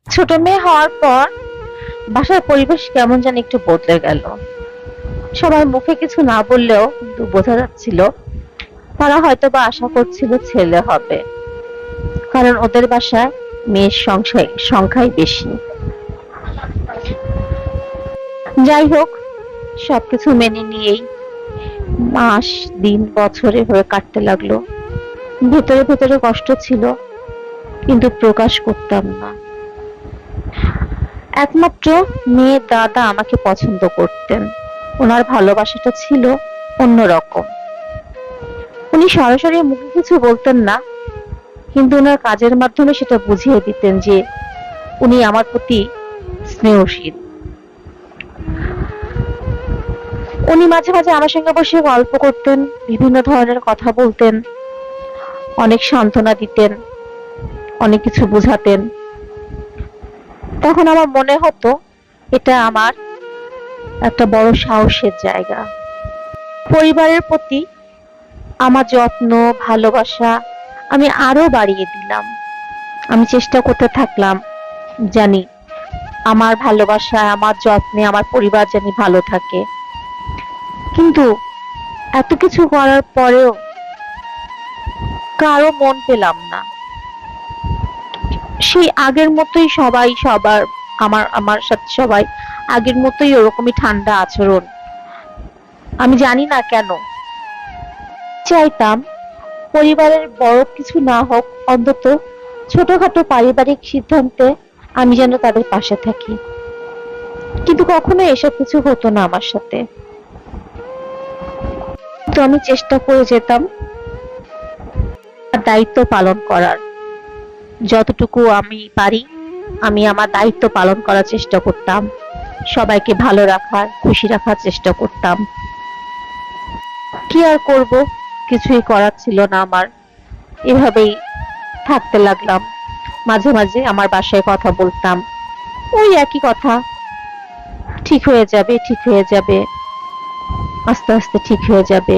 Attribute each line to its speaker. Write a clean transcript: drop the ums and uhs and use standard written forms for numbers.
Speaker 1: ছোট মেয়ে হওয়ার পর বাসার পরিবেশ কেমন যেন একটু বদলে গেল। সবার মুখে কিছু না বললেও কিন্তু বোঝা যাচ্ছিল তারা হয়তোবা আশা করছিল ছেলে হবে, কারণ ওদের বাসায় মেয়ের সংখ্যাই বেশি। যাই হোক, সবকিছু মেনে নিয়েই মাস, দিন, বছর এভাবে কাটতে লাগলো। ভেতরে ভেতরে কষ্ট ছিল, কিন্তু প্রকাশ করতাম না। একমাত্র মেয়ের দাদা আমাকে পছন্দ করতেন। ওনার ভালোবাসাটা ছিল অন্যরকম। উনি সরাসরি মুখে কিছু বলতেন না, কিন্তু ওনার কাজের মাধ্যমে সেটা বুঝিয়ে দিতেন যে উনি আমার প্রতি স্নেহশীল। উনি মাঝে মাঝে আমার সঙ্গে বসে গল্প করতেন, বিভিন্ন ধরনের কথা বলতেন, অনেক সান্ত্বনা দিতেন, অনেক কিছু বুঝাতেন। তখন আমার মনে হতো এটা আমার একটা বড় সাহসের জায়গা। পরিবারের প্রতি আমার যত্ন, ভালোবাসা আমি আরো বাড়িয়ে দিলাম। আমি চেষ্টা করতে থাকলাম, জানি আমার ভালোবাসায়, আমার যত্নে আমার পরিবার জানি ভালো থাকে। কিন্তু এত কিছু করার পরেও কারো মন পেলাম না। সেই আগের মতোই সবাই সবার, আমার আমার সাথে সবাই আগের মতোই ওরকমই ঠান্ডা আচরণ। আমি জানি না কেন। চাইতাম পরিবারের বড় কিছু না হোক, অন্তত ছোটখাটো পারিবারিক সিদ্ধান্তে আমি যেন তাদের পাশে থাকি, কিন্তু কখনো এসব কিছু হতো না আমার সাথে। তো আমি চেষ্টা করে যেতাম দায়িত্ব পালন করার, যতটুকু আমি পারি আমি আমার দায়িত্ব পালন করার চেষ্টা করতাম, সবাইকে ভালো রাখার, খুশি রাখার চেষ্টা করতাম। কি আর করব, কিছুই করার ছিল না আমার। এভাবেই থাকতে লাগলাম। মাঝে মাঝে আমার বাসায় কথা বলতাম, ওই একই কথা, ঠিক হয়ে যাবে, ঠিক হয়ে যাবে, আস্তে আস্তে ঠিক হয়ে যাবে।